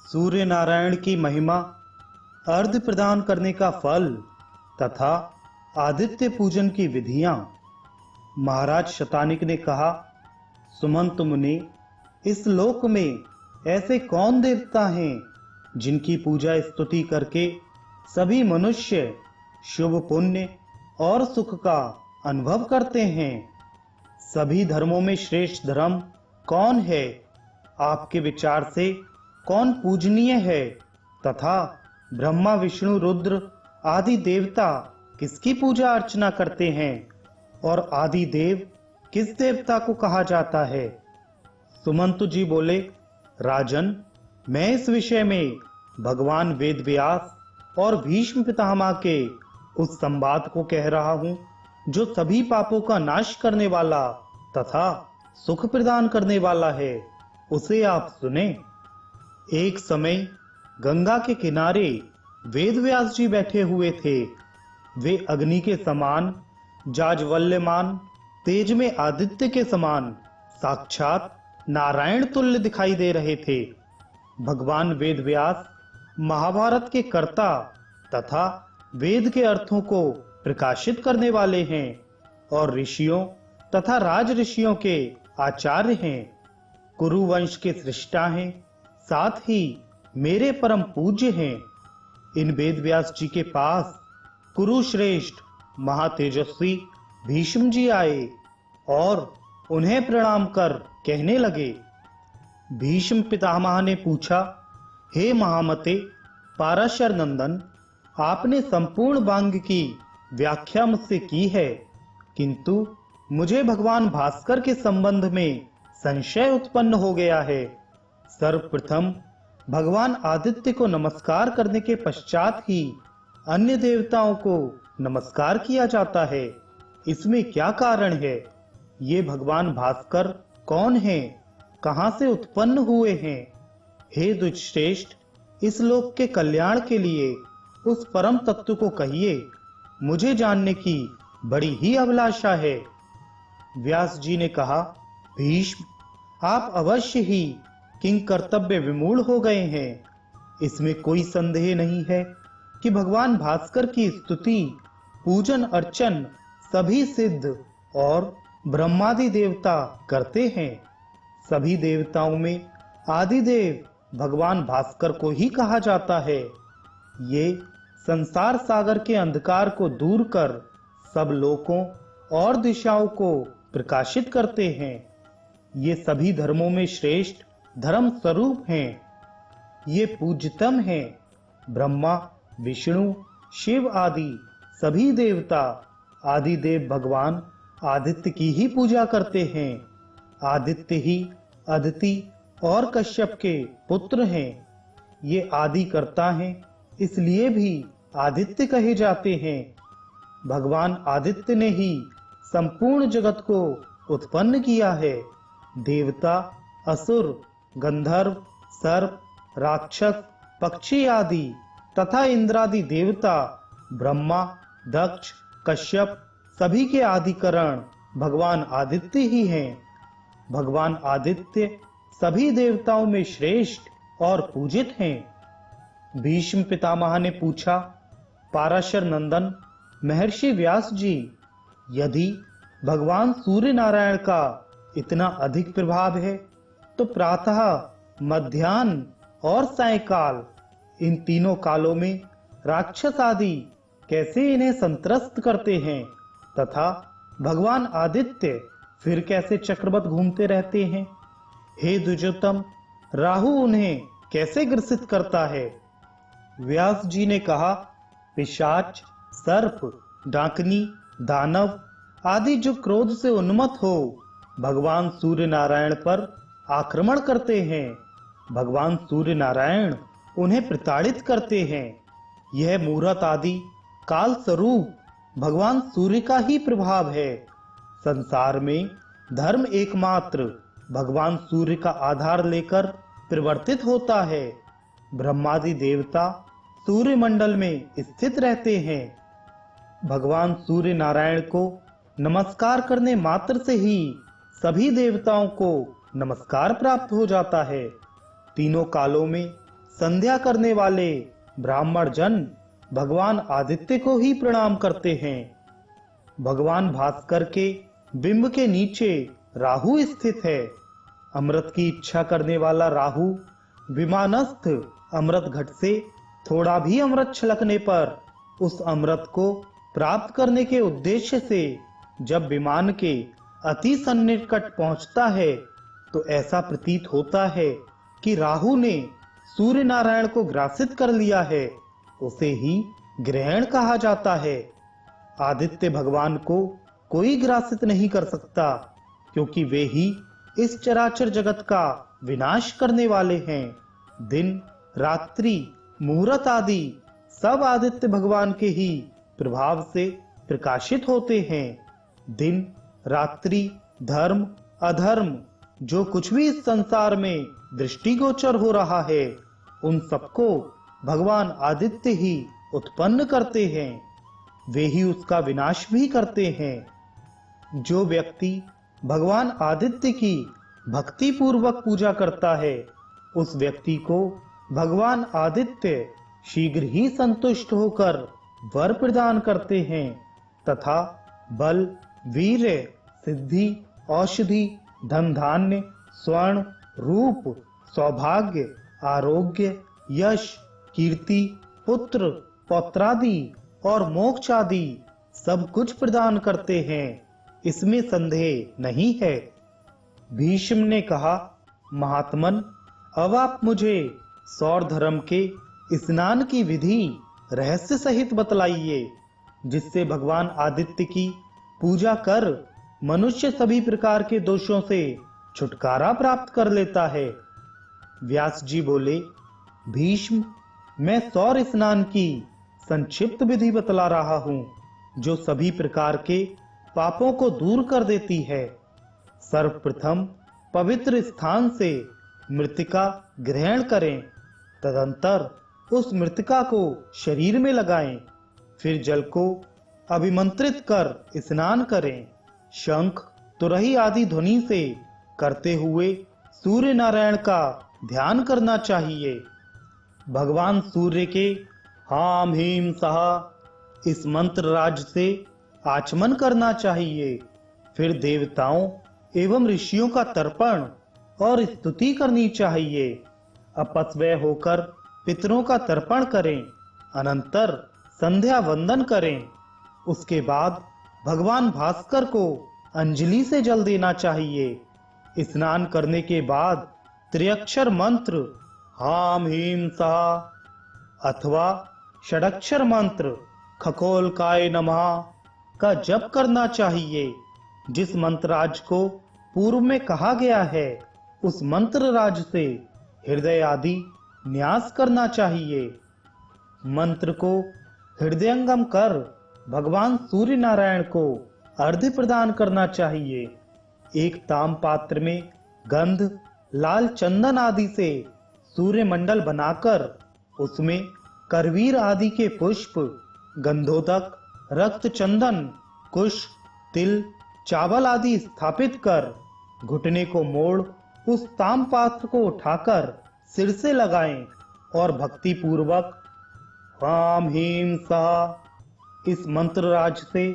सूर्य नारायण की महिमा, अर्घ्य प्रदान करने का फल तथा आदित्य पूजन की विधियां। महाराज शतानिक ने कहा, सुमंत मुनि, इस लोक में ऐसे कौन देवता हैं जिनकी पूजा स्तुति करके सभी मनुष्य शुभ पुण्य और सुख का अनुभव करते हैं। सभी धर्मों में श्रेष्ठ धर्म कौन है? आपके विचार से कौन पूजनीय है? तथा ब्रह्मा विष्णु रुद्र आदि देवता किसकी पूजा अर्चना करते हैं और आदि देव किस देवता को कहा जाता है? सुमंतु जी बोले, राजन, मैं इस विषय में भगवान वेद व्यास और भीष्म पितामह के उस संवाद को कह रहा हूं जो सभी पापों का नाश करने वाला तथा सुख प्रदान करने वाला है। उसे आप सुने। एक समय गंगा के किनारे वेद व्यास जी बैठे हुए थे। वे अग्नि के समान जाज्वल्यमान, तेज में आदित्य के समान साक्षात नारायण तुल्य दिखाई दे रहे थे। भगवान वेद व्यास महाभारत के कर्ता तथा वेद के अर्थों को प्रकाशित करने वाले हैं और ऋषियों तथा राज ऋषियों के आचार्य हैं। कुरु वंश के सृष्टा हैं, साथ ही मेरे परम पूज्य हैं। इन वेद व्यास जी के पास कुरुश्रेष्ठ महातेजस्वी भीष्म जी आए और उन्हें प्रणाम कर कहने लगे। भीष्म पितामह ने पूछा, हे महामते पाराशर नंदन, आपने संपूर्ण वांग की व्याख्या मुझसे की है, किंतु मुझे भगवान भास्कर के संबंध में संशय उत्पन्न हो गया है। सर्वप्रथम भगवान आदित्य को नमस्कार करने के पश्चात ही अन्य देवताओं को नमस्कार किया जाता है। इसमें क्या कारण है? ये भगवान भास्कर कौन हैं? कहां से उत्पन्न हुए हैं? हे दुष्श्रेष्ठ, इस लोक के कल्याण के लिए उस परम तत्व को कहिए। मुझे जानने की बड़ी ही अभिलाषा है। व्यास जी ने कहा, भीष्म, आप अवश्य ही किंग कर्तव्य विमूढ़ हो गए हैं। इसमें कोई संदेह नहीं है कि भगवान भास्कर की स्तुति, पूजन अर्चन सभी सिद्ध और ब्रह्मादि देवता करते हैं। सभी देवताओं में आदिदेव भगवान भास्कर को ही कहा जाता है। ये संसार सागर के अंधकार को दूर कर सब लोकों और दिशाओं को प्रकाशित करते हैं। ये सभी धर्मों में श्रेष्ठ धर्म स्वरूप हैं। ये पूज्यतम हैं। ब्रह्मा विष्णु शिव आदि सभी देवता आदिदेव भगवान आदित्य की ही पूजा करते हैं। आदित्य ही अदिति और कश्यप के पुत्र हैं। ये आदि कर्ता हैं, इसलिए भी आदित्य कहे जाते हैं। भगवान आदित्य ने ही संपूर्ण जगत को उत्पन्न किया है। देवता, असुर, गंधर्व, सर्प, राक्षस, पक्षी आदि तथा इंद्रादि देवता, ब्रह्मा, दक्ष, कश्यप सभी के आदिकरण भगवान आदित्य ही हैं। भगवान आदित्य सभी देवताओं में श्रेष्ठ और पूजित हैं। भीष्म पितामह ने पूछा, पाराशर नंदन महर्षि व्यास जी, यदि भगवान सूर्य नारायण का इतना अधिक प्रभाव है तो प्रातः, मध्याह्न और सायंकाल इन तीनों कालों में राक्षस आदि कैसे इन्हें संत्रस्त करते हैं तथा भगवान आदित्य फिर कैसे चक्रवत घूमते रहते हैं? हे द्विजोत्तम, राहु उन्हें कैसे ग्रसित करता है? व्यास जी ने कहा, पिशाच, सर्प, डाकनी, दानव आदि जो क्रोध से उन्मत्त हो भगवान सूर्य नारायण पर आक्रमण करते हैं। भगवान सूर्य नारायण उन्हें प्रताड़ित करते हैं। यह मूरत आदि काल स्वरूप भगवान सूर्य का ही प्रभाव है। संसार में धर्म एकमात्र भगवान सूर्य का आधार लेकर परिवर्तित होता है। ब्रह्मादि देवता सूर्य मंडल में स्थित रहते हैं। भगवान सूर्य नारायण को नमस्कार करने मात्र से ही सभी देवताओं को नमस्कार प्राप्त हो जाता है। तीनों कालों में संध्या करने वाले ब्राह्मण जन भगवान आदित्य को ही प्रणाम करते हैं। भगवान भास्कर के बिंब के नीचे राहु स्थित है। अमृत की इच्छा करने वाला राहु विमानस्थ अमृत घट से थोड़ा भी अमृत छलकने पर उस अमृत को प्राप्त करने के उद्देश्य से जब विमान के अति सन्निकट पहुंचता है तो ऐसा प्रतीत होता है कि राहु ने सूर्य नारायण को ग्रासित कर लिया है। उसे ही ग्रहण कहा जाता है। आदित्य भगवान को कोई ग्रासित नहीं कर सकता, क्योंकि वे ही इस चराचर जगत का विनाश करने वाले हैं। दिन, रात्रि, मुहूर्त आदि सब आदित्य भगवान के ही प्रभाव से प्रकाशित होते हैं। दिन, रात्रि, धर्म, अधर्म, जो कुछ भी इस संसार में दृष्टिगोचर हो रहा है, उन सबको भगवान आदित्य ही उत्पन्न करते हैं। वे ही उसका विनाश भी करते हैं। जो व्यक्ति भगवान आदित्य की भक्ति पूर्वक पूजा करता है, उस व्यक्ति को भगवान आदित्य शीघ्र ही संतुष्ट होकर वर प्रदान करते हैं तथा बल, वीर्य, सिद्धि, औषधि, धन धान्य, स्वर्ण, रूप, सौभाग्य, आरोग्य, यश, कीर्ति, पुत्र, पौत्रादि और मोक्ष आदि सब कुछ प्रदान करते हैं। इसमें संदेह नहीं है। भीष्म ने कहा, महात्मन, अब आप मुझे सौर धर्म के स्नान की विधि रहस्य सहित बतलाइए, जिससे भगवान आदित्य की पूजा कर मनुष्य सभी प्रकार के दोषों से छुटकारा प्राप्त कर लेता है। व्यास जी बोले, भीष्म, मैं सौर स्नान की संक्षिप्त विधि बतला रहा हूँ, जो सभी प्रकार के पापों को दूर कर देती है। सर्वप्रथम पवित्र स्थान से मृतिका ग्रहण करें, तदंतर उस मृतिका को शरीर में लगाएं, फिर जल को अभिमंत्रित कर स्नान करें। शंख, तुरही आदि ध्वनि से करते हुए सूर्य नारायण का ध्यान करना चाहिए। भगवान सूर्य के हाम हीम सहा इस मंत्र राज से आचमन करना चाहिए। फिर देवताओं एवं ऋषियों का तर्पण और स्तुति करनी चाहिए। अपस्वय होकर पितरों का तर्पण करें, अनंतर संध्या वंदन करें। उसके बाद भगवान भास्कर को अंजलि से जल देना चाहिए। स्नान करने के बाद त्रिअक्षर मंत्र हाम हीम सहा अथवा षडक्षर मंत्र खगोलकाय नमः का जप करना चाहिए। जिस मंत्रराज को पूर्व में कहा गया है, उस मंत्र राज से हृदय आदि न्यास करना चाहिए। मंत्र को हृदयंगम कर भगवान सूर्य नारायण को अर्घ्य प्रदान करना चाहिए। एक ताम पात्र में गंध, लाल चंदन आदि से सूर्य मंडल बनाकर उसमें करवीर आदि के पुष्प, गंधोदक, रक्त चंदन, कुश, तिल, चावल आदि स्थापित कर घुटने को मोड़ उस ताम पात्र को उठाकर सिर से लगाएं और भक्ति पूर्वक राम हीम सहा इस मंत्र राज से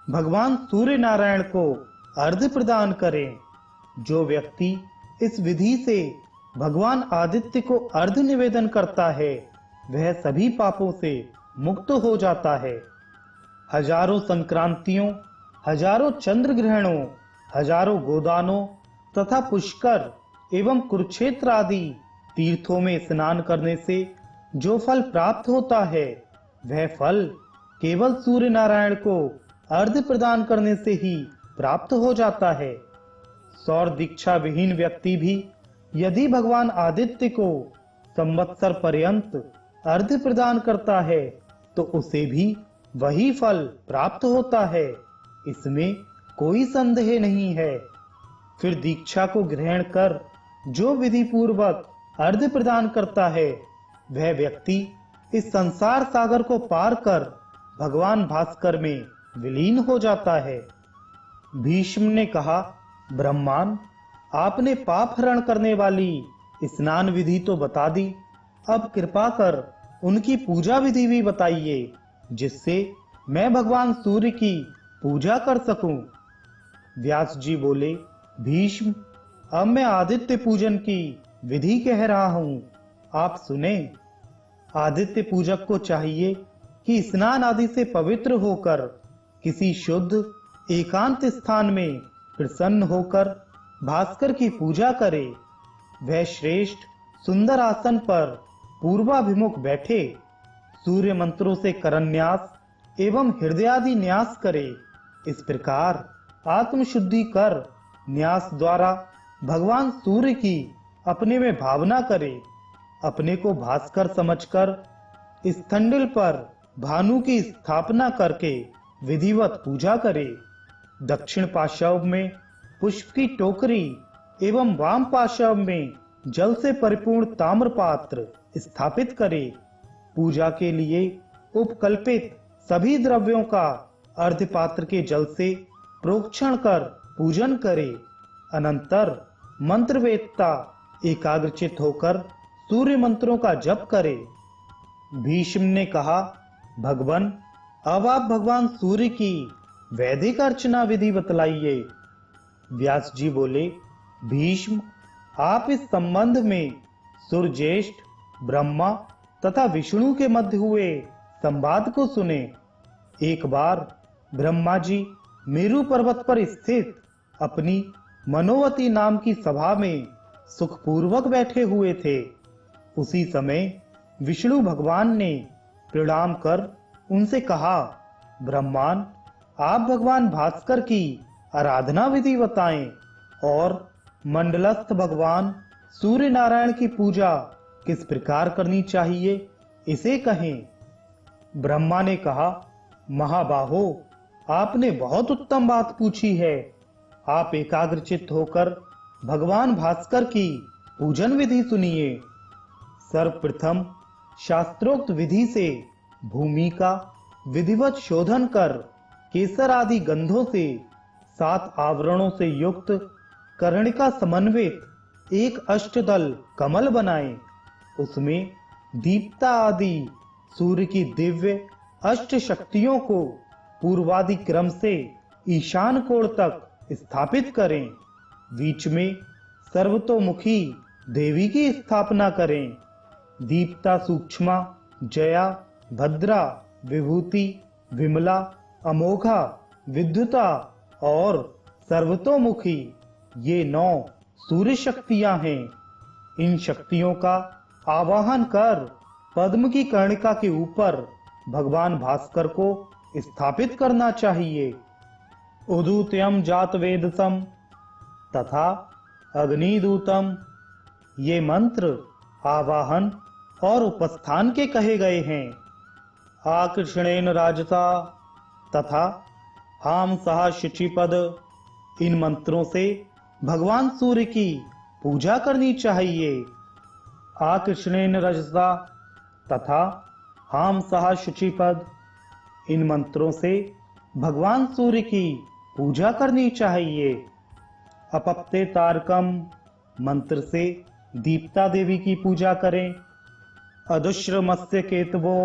भगवान सूर्य नारायण को अर्घ्य प्रदान करें। जो व्यक्ति इस विधि से भगवान आदित्य को अर्घ्य निवेदन करता है, वह सभी पापों से मुक्त हो जाता है। हजारों संक्रांतियों, हजारों चंद्र ग्रहणों, हजारों गोदानों तथा पुष्कर एवं कुरुक्षेत्र आदि तीर्थों में स्नान करने से जो फल प्राप्त होता है, वह फल केवल सूर्य नारायण को अर्घ्य प्रदान करने से ही प्राप्त हो जाता है। सौर दीक्षा विहीन व्यक्ति भी यदि भगवान आदित्य को संवत्सर पर्यंत अर्घ्य प्रदान करता है, तो उसे भी वही फल प्राप्त होता है। इसमें कोई संदेह नहीं है। फिर दीक्षा को ग्रहण कर जो विधि पूर्वक अर्घ्य प्रदान करता है, वह व्यक्ति इस संसार सागर को पार कर भगवान भास्कर में विलीन हो जाता है। भीष्म ने कहा, ब्रह्मान, आपने पाप हरण करने वाली स्नान विधि तो बता दी, अब कृपा कर उनकी पूजा विधि भी बताइए, जिससे मैं भगवान सूर्य की पूजा कर सकूं। व्यास जी बोले, भीष्म, अब मैं आदित्य पूजन की विधि कह रहा हूं, आप सुने। आदित्य पूजक को चाहिए कि स्नान आदि से पवित्र होकर किसी शुद्ध एकांत स्थान में प्रसन्न होकर भास्कर की पूजा करे। वह श्रेष्ठ सुंदर आसन पर पूर्वाभिमुख बैठे, सूर्य मंत्रों से करन्यास एवं हृदयादि न्यास करे। इस प्रकार आत्मशुद्धि कर न्यास द्वारा भगवान सूर्य की अपने में भावना करे। अपने को भास्कर समझकर स्थंडिल पर भानु की स्थापना करके विधिवत पूजा करे। दक्षिण पार्श्व में पुष्प की टोकरी एवं वाम पार्श्व में जल से परिपूर्ण ताम्र पात्र स्थापित करे। पूजा के लिए उपकल्पित सभी द्रव्यों का अर्धपात्र के जल से प्रोक्षण कर पूजन करे। अनंतर मंत्रवेत्ता एकाग्रचित होकर सूर्य मंत्रों का जप करे। भीष्म ने कहा, भगवन, अब आप भगवान सूर्य की वैदिक अर्चना विधि बतलाइए। व्यास जी बोले, भीष्म, आप इस संबंध में सूर्यज्येष्ठ, ब्रह्मा तथा विष्णु के मध्य हुए संवाद को सुने। एक बार ब्रह्मा जी मेरु पर्वत पर स्थित अपनी मनोवती नाम की सभा में सुखपूर्वक बैठे हुए थे। उसी समय विष्णु भगवान ने प्रणाम कर उनसे कहा, ब्रह्मान, आप भगवान भास्कर की आराधना विधि बताएं और मंडलस्थ भगवान सूर्य नारायण की पूजा किस प्रकार करनी चाहिए, इसे कहें। ब्रह्मा ने कहा, महाबाहो, आपने बहुत उत्तम बात पूछी है। आप एकाग्रचित्त होकर भगवान भास्कर की पूजन विधि सुनिए। सर्वप्रथम शास्त्रोक्त विधि से भूमि का विधिवत शोधन कर केसर आदि गंधों से 7 आवरणों से युक्त कर्णिका समन्वित एक अष्टदल कमल बनाएं। उसमें दीप्ता आदि सूर्य की दिव्य अष्ट शक्तियों को पूर्वादि क्रम से ईशान कोण तक स्थापित करें। बीच में सर्वतोमुखी देवी की स्थापना करें। दीप्ता सूक्ष्मा, जया, भद्रा, विभूति, विमला, अमोघा, विद्युता और सर्वतोमुखी, ये 9 सूर्य शक्तियां हैं। इन शक्तियों का आवाहन कर पद्म की कर्णिका के ऊपर भगवान भास्कर को स्थापित करना चाहिए। उदूतयम जातवेदसम तथा अग्निदूतम, ये मंत्र आवाहन और उपस्थान के कहे गए हैं। आकृष्णेन राजसा तथा हाम सहा शुचिपद, इन मंत्रों से भगवान सूर्य की पूजा करनी चाहिए। आकृष्णेन रजसा तथा हाम सहा शुचिपद, इन मंत्रों से भगवान सूर्य की पूजा करनी चाहिए। अपप्ते तारकम मंत्र से दीप्ता देवी की पूजा करें। अदुश्र मत्स्य केतवो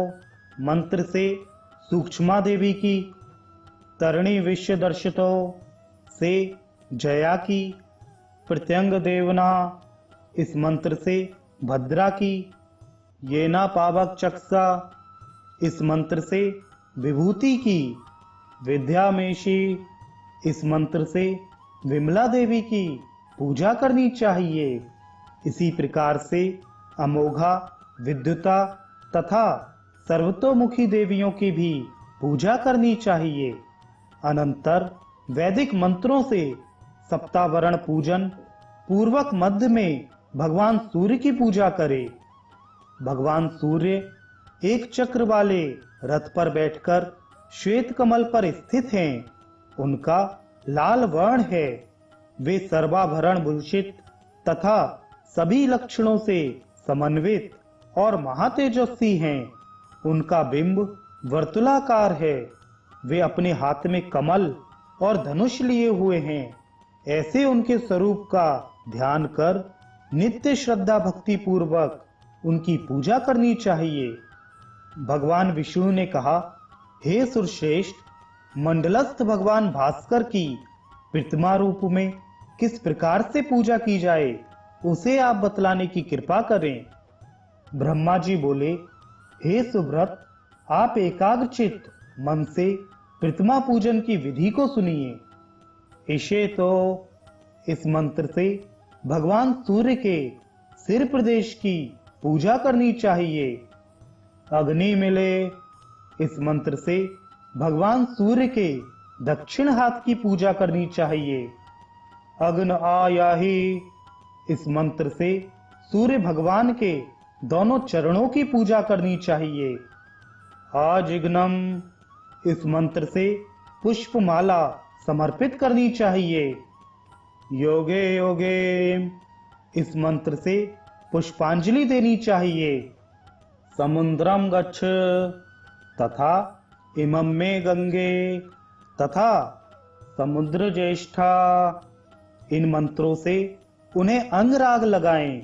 मंत्र से सूक्ष्मा देवी की। तरणि विश्व दर्शितो से जया की। प्रत्यंग देवना, इस मंत्र से भद्रा की। येना पावक चक्सा, इस मंत्र से विभूति की। विद्यामेशी, इस मंत्र से विमला देवी की पूजा करनी चाहिए। इसी प्रकार से अमोघा, विद्युता तथा सर्वतोमुखी देवियों की भी पूजा करनी चाहिए। अनंतर वैदिक मंत्रों से सप्तावरण पूजन पूर्वक मध्य में भगवान सूर्य की पूजा करे। भगवान सूर्य एक चक्र वाले रथ पर बैठकर श्वेत कमल पर स्थित हैं। उनका लाल वर्ण है। वे सर्वाभरण भूषित तथा सभी लक्षणों से समन्वित और महातेजस्वी हैं। उनका बिंब वर्तुलाकार है। वे अपने हाथ में कमल और धनुष लिए हुए हैं। ऐसे उनके स्वरूप का ध्यान कर नित्य श्रद्धा भक्ति पूर्वक उनकी पूजा करनी चाहिए। भगवान विष्णु ने कहा, हे सुरश्रेष्ठ, मंडलस्थ भगवान भास्कर की प्रतिमा रूप में किस प्रकार से पूजा की जाए, उसे आप बतलाने की कृपा करें। ब्रह्मा जी बोले, हे सुव्रत, आप एकाग्रचित्त मन से प्रतिमा पूजन की विधि को सुनिए। इसे तो इस मंत्र से भगवान सूर्य के सिर प्रदेश की पूजा करनी चाहिए। अग्नि मिले, इस मंत्र से भगवान सूर्य के दक्षिण हाथ की पूजा करनी चाहिए। अग्न आयाहि, इस मंत्र से सूर्य भगवान के दोनों चरणों की पूजा करनी चाहिए। आजिग्नम, इस मंत्र से पुष्पमाला समर्पित करनी चाहिए। योगे योगे, इस मंत्र से पुष्पांजलि देनी चाहिए। समुद्रम गच्छ, तथा इमं में गंगे, तथा समुद्र ज्येष्ठा, इन मंत्रों से उन्हें अंगराग लगाएं।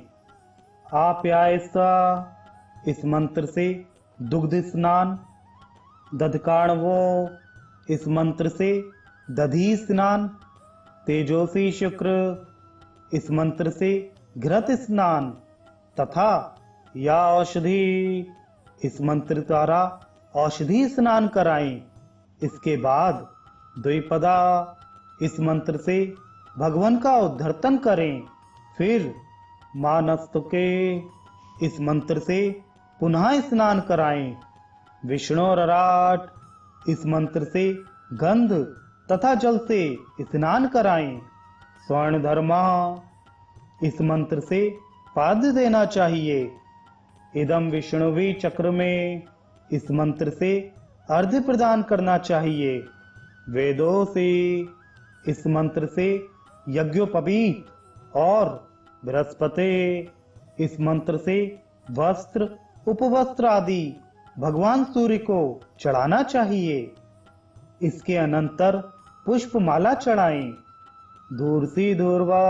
आप्यायसा, इस मंत्र से दुग्ध स्नान। दधकाणवो, इस मंत्र से दधी स्नान। तेजोसी शुक्र, इस मंत्र से घृत स्नान। तथा या औषधि, इस मंत्र द्वारा औषधि स्नान कराएं। इसके बाद द्विपदा, इस मंत्र से भगवान का उद्धर्तन करें। फिर मानस्तुके, इस मंत्र से पुनः स्नान कराएं। विष्णुरराट, इस मंत्र से गंध तथा जल से स्नान कराएं। स्वर्ण धर्मा, इस मंत्र से पाद्य देना चाहिए। इदम विष्णुवी चक्र में, इस मंत्र से अर्घ्य प्रदान करना चाहिए। वेदों से, इस मंत्र से यज्ञोपवीत और बृहस्पति, इस मंत्र से वस्त्र उपवस्त्र आदि भगवान सूर्य को चढ़ाना चाहिए। इसके अनंतर पुष्पमाला चढ़ाएं। धूर्सी धूर्वा,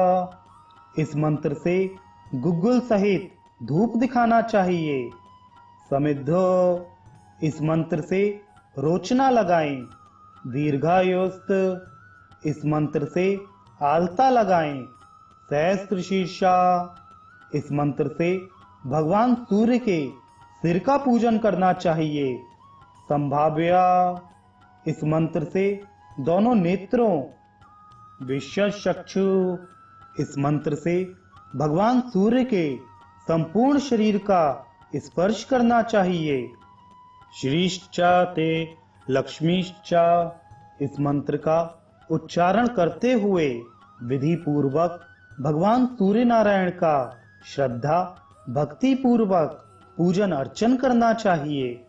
इस मंत्र से गुग्गुल सहित धूप दिखाना चाहिए। समिद्धो, इस मंत्र से रोचना लगाएं। दीर्घायुस्त, इस मंत्र से आलता लगाएं। सहस्त्र शीर्षा, इस मंत्र से भगवान सूर्य के सिर का पूजन करना चाहिए। संभाव्या, इस मंत्र से दोनों नेत्रों। विश्वचक्षु, इस मंत्र से भगवान सूर्य के संपूर्ण शरीर का स्पर्श करना चाहिए। श्रीश्चा ते लक्ष्मीश्चा, इस मंत्र का उच्चारण करते हुए विधि पूर्वक भगवान सूर्य नारायण का श्रद्धा भक्ति पूर्वक पूजन अर्चन करना चाहिए।